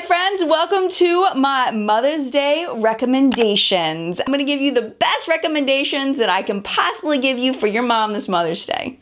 my friends, welcome to my Mother's Day recommendations. I'm gonna give you the best recommendations that I can possibly give you for your mom this Mother's Day.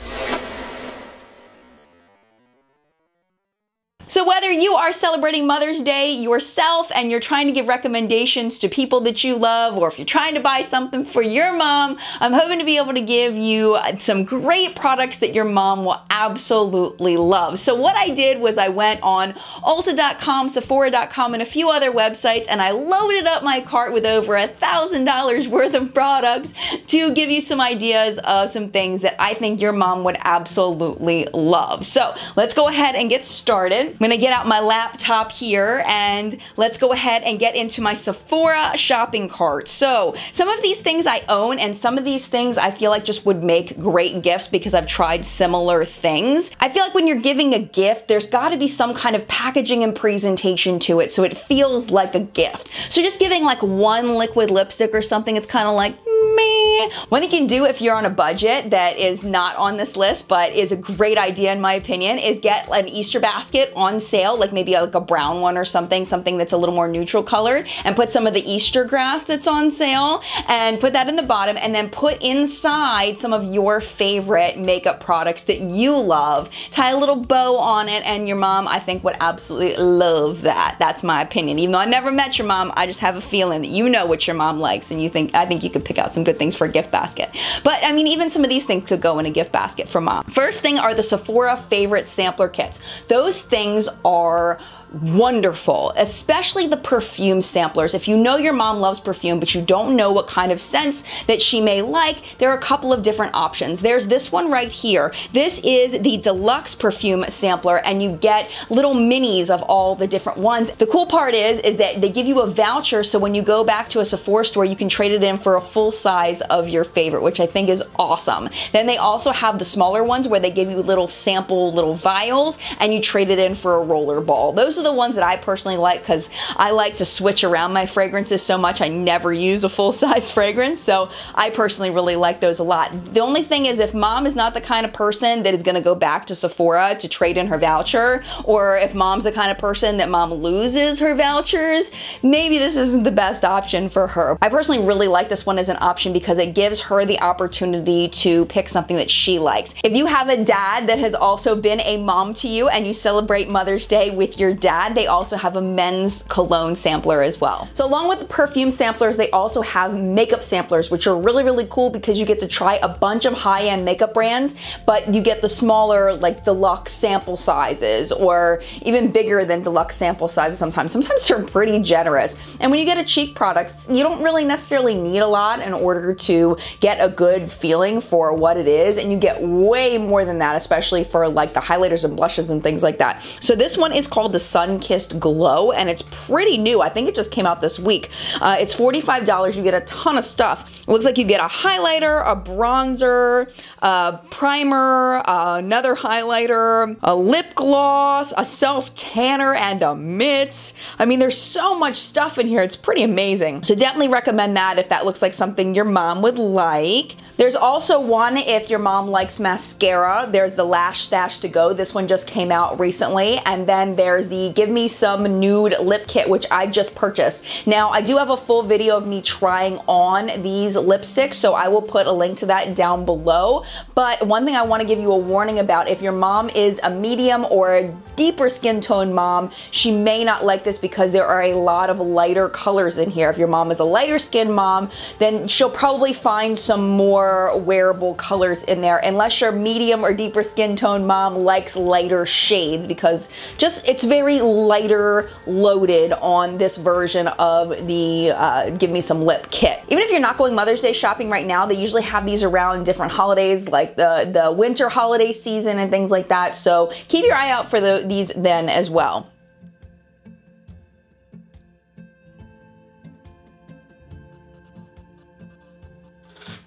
So whether you are celebrating Mother's Day yourself and you're trying to give recommendations to people that you love, or if you're trying to buy something for your mom, I'm hoping to be able to give you some great products that your mom will absolutely love. So what I did was I went on Ulta.com, Sephora.com, and a few other websites, and I loaded up my cart with over $1,000 worth of products to give you some ideas of some things that I think your mom would absolutely love. So let's go ahead and get started. I'm gonna get out my laptop here and let's go ahead and get into my Sephora shopping cart. So some of these things I own and some of these things I feel like just would make great gifts because I've tried similar things. I feel like when you're giving a gift, there's gotta be some kind of packaging and presentation to it so it feels like a gift. So just giving like one liquid lipstick or something, it's kind of like, meh. One thing you can do if you're on a budget that is not on this list but is a great idea in my opinion is get an Easter basket on sale, like maybe like a brown one or something that's a little more neutral colored, and put some of the Easter grass that's on sale and put that in the bottom, and then put inside some of your favorite makeup products that you love. Tie a little bow on it, and your mom I think would absolutely love that. That's my opinion. Even though I never met your mom, I just have a feeling that you know what your mom likes and I think you could pick out some good things for a gift basket. But I mean, even some of these things could go in a gift basket for mom. First thing are the Sephora favorite sampler kits. Those things are wonderful, especially the perfume samplers. If you know your mom loves perfume but you don't know what kind of scents that she may like, there are a couple of different options. There's this one right here. This is the deluxe perfume sampler and you get little minis of all the different ones. The cool part is that they give you a voucher, so when you go back to a Sephora store you can trade it in for a full size of your favorite, which I think is awesome. Then they also have the smaller ones where they give you little sample little vials and you trade it in for a roller ball. Those are the ones that I personally like because I like to switch around my fragrances so much. I never use a full-size fragrance, so I personally really like those a lot. The only thing is if mom is not the kind of person that is going to go back to Sephora to trade in her voucher, or if mom's the kind of person that mom loses her vouchers, maybe this isn't the best option for her. I personally really like this one as an option because it gives her the opportunity to pick something that she likes. If you have a dad that has also been a mom to you and you celebrate Mother's Day with your dad, they also have a men's cologne sampler as well. So along with the perfume samplers, they also have makeup samplers, which are really, really cool because you get to try a bunch of high-end makeup brands, but you get the smaller, like deluxe sample sizes, or even bigger than deluxe sample sizes sometimes. Sometimes they're pretty generous. And when you get a cheap product, you don't really necessarily need a lot in order to get a good feeling for what it is, and you get way more than that, especially for like the highlighters and blushes and things like that. So this one is called the Sunkissed Glow, and it's pretty new. I think it just came out this week. It's $45. You get a ton of stuff. It looks like you get a highlighter, a bronzer, a primer, another highlighter, a lip gloss, a self tanner, and a mitt. I mean, there's so much stuff in here. It's pretty amazing. So definitely recommend that if that looks like something your mom would like. There's also one if your mom likes mascara. There's the Lash Stash to Go. This one just came out recently. And then there's the Give Me Some Nude Lip Kit, which I just purchased. Now, I do have a full video of me trying on these lipsticks, so I will put a link to that down below. But one thing I want to give you a warning about, if your mom is a medium or a deeper skin tone mom, she may not like this because there are a lot of lighter colors in here. If your mom is a lighter skin mom, then she'll probably find some more wearable colors in there, unless your medium or deeper skin tone mom likes lighter shades, because just it's very lighter loaded on this version of the Give Me Some Lip Kit. Even if you're not going Mother's Day shopping right now, they usually have these around different holidays, like the winter holiday season and things like that, so keep your eye out for these then as well.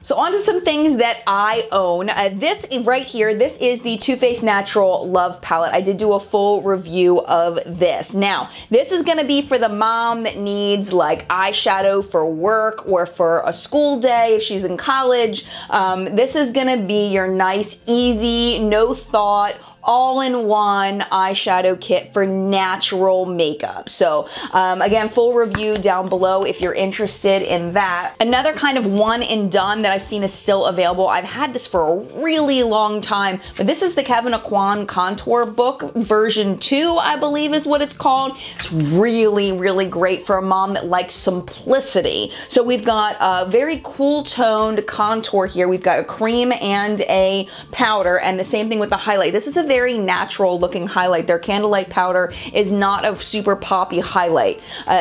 So on to some things that I own. This right here, this is the Too Faced Natural Love Palette. I did do a full review of this. Now, this is gonna be for the mom that needs like eyeshadow for work or for a school day if she's in college. This is gonna be your nice, easy, no thought, all-in-one eyeshadow kit for natural makeup. So again, full review down below if you're interested in that. Another kind of one and done that I've seen is still available. I've had this for a really long time, but this is the Kevyn Aucoin Contour Book version 2, I believe is what it's called. It's really, really great for a mom that likes simplicity. So we've got a very cool toned contour here. We've got a cream and a powder, and the same thing with the highlight. This is a very natural looking highlight. Their Candlelight powder is not a super poppy highlight.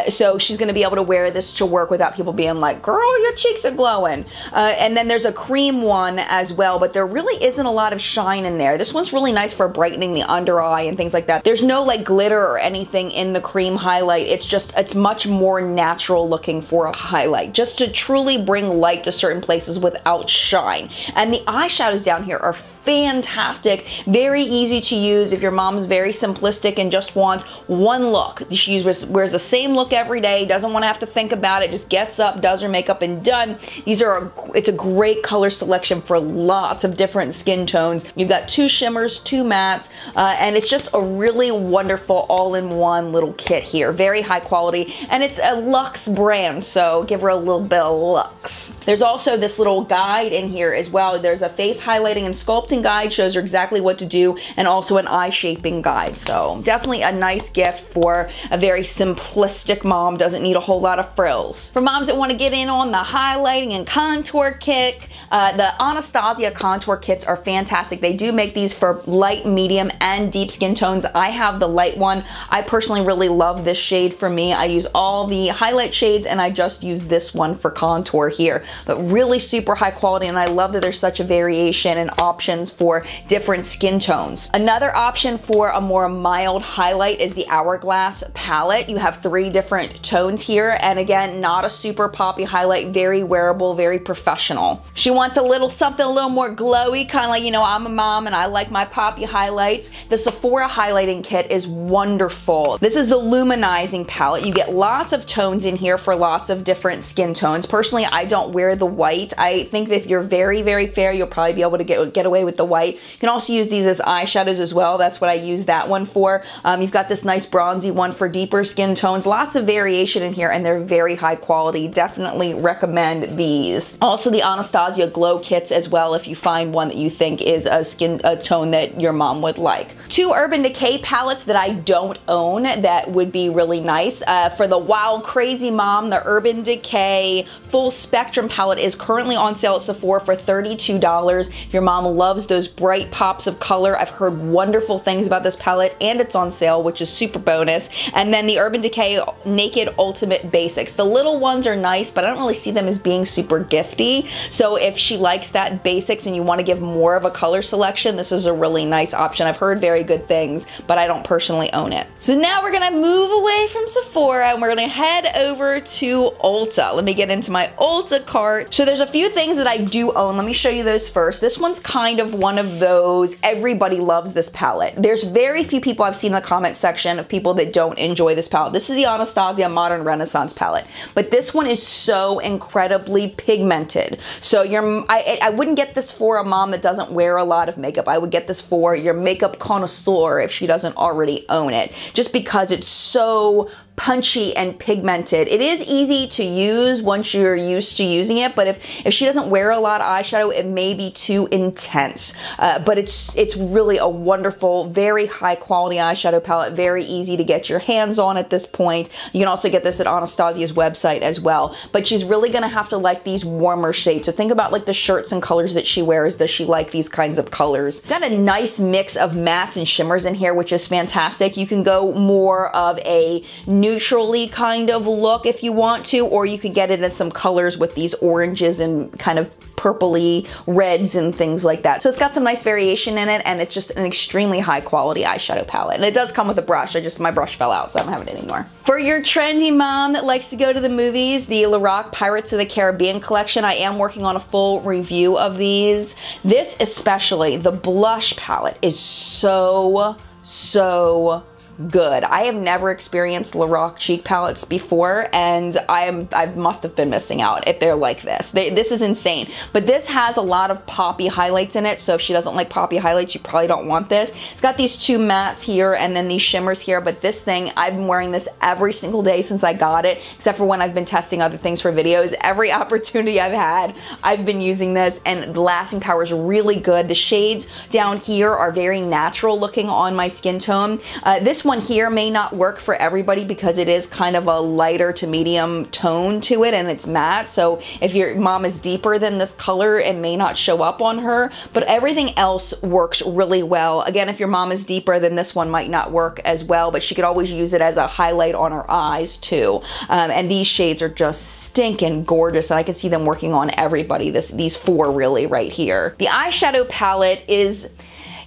So she's gonna be able to wear this to work without people being like, girl, your cheeks are glowing. And then there's a cream one as well, but there really isn't a lot of shine in there. This one's really nice for brightening the under eye and things like that. There's no like glitter or anything in the cream highlight. It's much more natural looking for a highlight, just to truly bring light to certain places without shine. And the eyeshadows down here are fantastic, very easy to use if your mom's very simplistic and just wants one look. She wears the same look every day, doesn't want to have to think about it, just gets up, does her makeup, and done. It's a great color selection for lots of different skin tones. You've got 2 shimmers, 2 mattes, and it's just a really wonderful all-in-one little kit here. Very high quality, and it's a luxe brand, so give her a little bit of luxe. There's also this little guide in here as well. There's a face highlighting and sculpting guide, shows her exactly what to do, and also an eye shaping guide. So definitely a nice gift for a very simplistic mom, doesn't need a whole lot of frills. For moms that want to get in on the highlighting and contour kit, the Anastasia Contour Kits are fantastic. They do make these for light, medium, and deep skin tones. I have the light one. I personally really love this shade for me. I use all the highlight shades and I just use this one for contour here, but really super high quality, and I love that there's such a variation and options for different skin tones. Another option for a more mild highlight is the Hourglass palette. You have 3 different tones here, and again, not a super poppy highlight, very wearable, very professional. She wants something a little more glowy, kind of like, you know, I'm a mom and I like my poppy highlights. The Sephora highlighting kit is wonderful. This is the luminizing palette. You get lots of tones in here for lots of different skin tones. Personally, I don't wear the white. I think that if you're very, very fair, you'll probably be able to get away with the white. You can also use these as eyeshadows as well. That's what I use that one for. You've got this nice bronzy one for deeper skin tones. Lots of variation in here, and they're very high quality. Definitely recommend these. Also the Anastasia Glow Kits as well, if you find one that you think is a tone that your mom would like. 2 Urban Decay palettes that I don't own that would be really nice. For the wild crazy mom, the Urban Decay Full Spectrum palette is currently on sale at Sephora for $32. If your mom loves those bright pops of color, I've heard wonderful things about this palette, and it's on sale, which is super bonus. And then the Urban Decay Naked Ultimate Basics. The little ones are nice, but I don't really see them as being super gifty. So if she likes that basics and you want to give more of a color selection, this is a really nice option. I've heard very good things, but I don't personally own it. So now we're gonna move away from Sephora and we're gonna head over to Ulta. Let me get into my Ulta cart. So there's a few things that I do own. Let me show you those first. This one's kind of one of those, everybody loves this palette. There's very few people I've seen in the comment section of people that don't enjoy this palette. This is the Anastasia Modern Renaissance palette, but this one is so incredibly pigmented. So I wouldn't get this for a mom that doesn't wear a lot of makeup. I would get this for your makeup connoisseur if she doesn't already own it, just because it's so punchy and pigmented. It is easy to use once you're used to using it, but if she doesn't wear a lot of eyeshadow, it may be too intense. But it's really a wonderful, very high quality eyeshadow palette, very easy to get your hands on at this point. You can also get this at Anastasia's website as well, but she's really gonna have to like these warmer shades. So think about like the shirts and colors that she wears. Does she like these kinds of colors? Got a nice mix of mattes and shimmers in here, which is fantastic. You can go more of a neutrally kind of look if you want to, or you could get it in some colors with these oranges and kind of purpley reds and things like that. So it's got some nice variation in it, and it's just an extremely high quality eyeshadow palette. And it does come with a brush. My brush fell out, so I don't have it anymore. For your trendy mom that likes to go to the movies, the LORAC Pirates of the Caribbean collection, I am working on a full review of these. This especially, the blush palette, is so good. I have never experienced LORAC cheek palettes before, and I must have been missing out if they're like this. This is insane. But this has a lot of poppy highlights in it, so if she doesn't like poppy highlights, you probably don't want this. It's got these two mattes here and then these shimmers here, but this thing, I've been wearing this every single day since I got it, except for when I've been testing other things for videos. Every opportunity I've had, I've been using this, and the lasting power is really good. The shades down here are very natural looking on my skin tone. This one here may not work for everybody because it is kind of a lighter to medium tone to it, and it's matte, so if your mom is deeper than this color, it may not show up on her, but everything else works really well. Again, if your mom is deeper, then this one might not work as well, but she could always use it as a highlight on her eyes too. And these shades are just stinking gorgeous, and I can see them working on everybody, these four really right here. The eyeshadow palette is,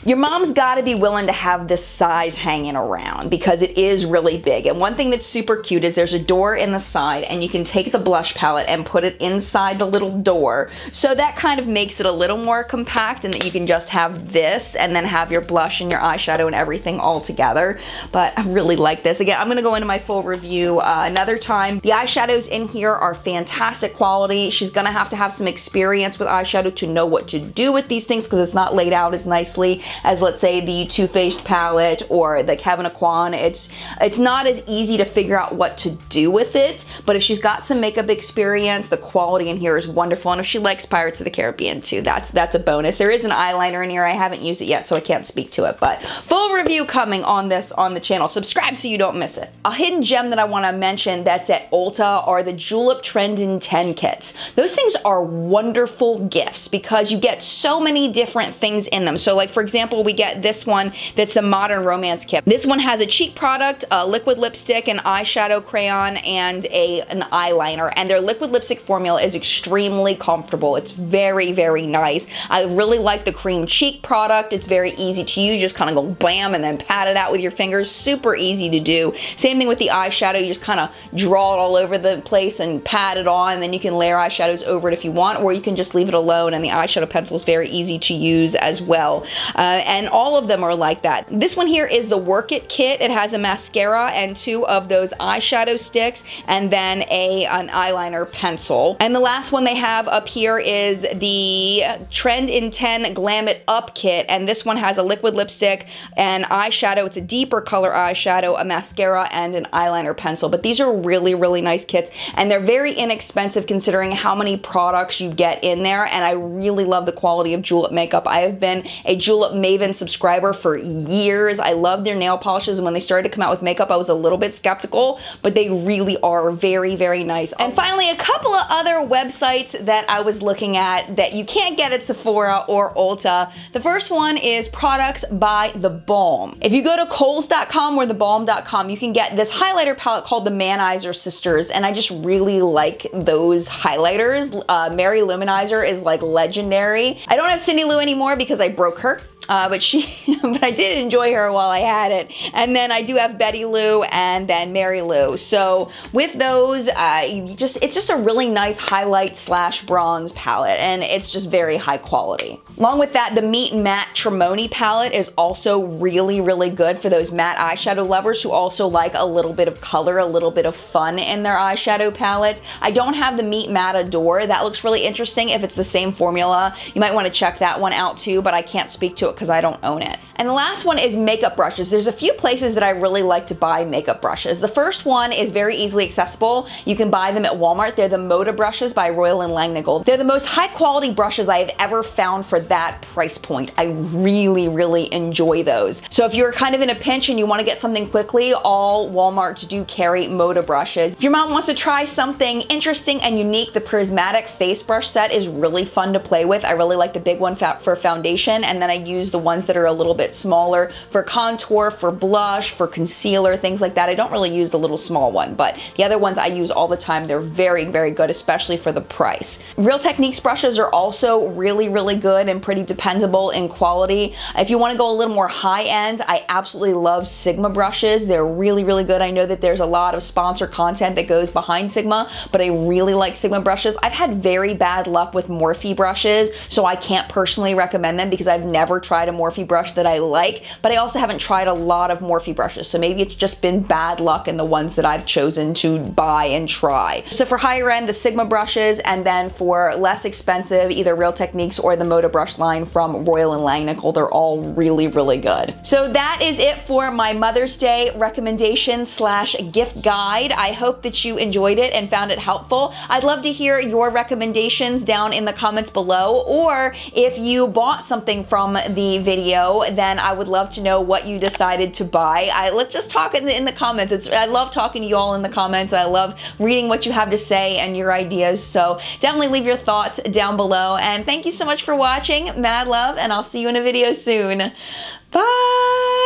your mom's got to be willing to have this size hanging around because it is really big. And one thing that's super cute is there's a door in the side, and you can take the blush palette and put it inside the little door. So that kind of makes it a little more compact, and that you can just have this and then have your blush and your eyeshadow and everything all together. But I really like this. Again, I'm going to go into my full review another time. The eyeshadows in here are fantastic quality. She's going to have some experience with eyeshadow to know what to do with these things because it's not laid out as nicely as, let's say, the Too Faced palette or the Kevyn Aucoin. It's not as easy to figure out what to do with it, but if she's got some makeup experience, the quality in here is wonderful, and if she likes Pirates of the Caribbean too, that's a bonus. There is an eyeliner in here. I haven't used it yet, so I can't speak to it, but full review coming on this on the channel. Subscribe so you don't miss it. A hidden gem that I want to mention that's at Ulta are the Julep Trend in 10 kits. Those things are wonderful gifts because you get so many different things in them. So like, for example, we get this one that's the Modern Romance kit. This one has a cheek product, a liquid lipstick, an eyeshadow crayon, and an eyeliner. And their liquid lipstick formula is extremely comfortable. It's very, very nice. I really like the cream cheek product. It's very easy to use. You just kind of go bam and then pat it out with your fingers. Super easy to do. Same thing with the eyeshadow. You just kind of draw it all over the place and pat it on, and then you can layer eyeshadows over it if you want, or you can just leave it alone, and the eyeshadow pencil is very easy to use as well. And all of them are like that. This one here is the Work It kit. It has a mascara and two of those eyeshadow sticks, and then an eyeliner pencil. And the last one they have up here is the Trend in 10 Glam It Up kit, and this one has a liquid lipstick and eyeshadow. It's a deeper color eyeshadow, a mascara, and an eyeliner pencil. But these are really, really nice kits, and they're very inexpensive considering how many products you get in there, and I really love the quality of Julep makeup. I have been a Julep Maven subscriber for years. I love their nail polishes, and when they started to come out with makeup, I was a little bit skeptical, but they really are very, very nice. And finally, a couple of other websites that I was looking at that you can't get at Sephora or Ulta. The first one is Products by The Balm. If you go to Kohl's.com or thebalm.com, you can get this highlighter palette called the Manizer Sisters, and I just really like those highlighters. Mary Luminizer is like legendary. I don't have Cindy Lou anymore because I broke her. But I did enjoy her while I had it. And then I do have Betty Lou and then Mary Lou. So with those, it's just a really nice highlight slash bronze palette, and it's just very high quality. Along with that, the Meet Matte Trimony palette is also really, really good for those matte eyeshadow lovers who also like a little bit of color, a little bit of fun in their eyeshadow palettes. I don't have the Meet Matte Adore. That looks really interesting. If it's the same formula, you might want to check that one out too, but I can't speak to it because I don't own it. And the last one is makeup brushes. There's a few places that I really like to buy makeup brushes. The first one is very easily accessible. You can buy them at Walmart. They're the MODA brushes by Royal and Langnickel. They're the most high quality brushes I have ever found for that price point. I really, really enjoy those. So if you're kind of in a pinch and you want to get something quickly, all Walmarts do carry MODA brushes. If your mom wants to try something interesting and unique, the Prismatic Face Brush set is really fun to play with. I really like the big one for foundation, and then I use the ones that are a little bit smaller for contour, for blush, for concealer, things like that. I don't really use the little small one, but the other ones I use all the time. They're very, very good, especially for the price. Real Techniques brushes are also really, really good and pretty dependable in quality. If you want to go a little more high end, I absolutely love Sigma brushes. They're really, really good. I know that there's a lot of sponsor content that goes behind Sigma, but I really like Sigma brushes. I've had very bad luck with Morphe brushes, so I can't personally recommend them because I've never tried a Morphe brush that I I like, but I also haven't tried a lot of Morphe brushes, so maybe it's just been bad luck in the ones that I've chosen to buy and try. So for higher end, the Sigma brushes, and then for less expensive, either Real Techniques or the MODA brush line from Royal and Langnickel, they're all really, really good. So that is it for my Mother's Day recommendation slash gift guide. I hope that you enjoyed it and found it helpful. I'd love to hear your recommendations down in the comments below, or if you bought something from the video, then I would love to know what you decided to buy. Let's just talk in the comments. I love talking to you all in the comments. I love reading what you have to say and your ideas, so definitely leave your thoughts down below, and thank you so much for watching. Mad love, and I'll see you in a video soon. Bye!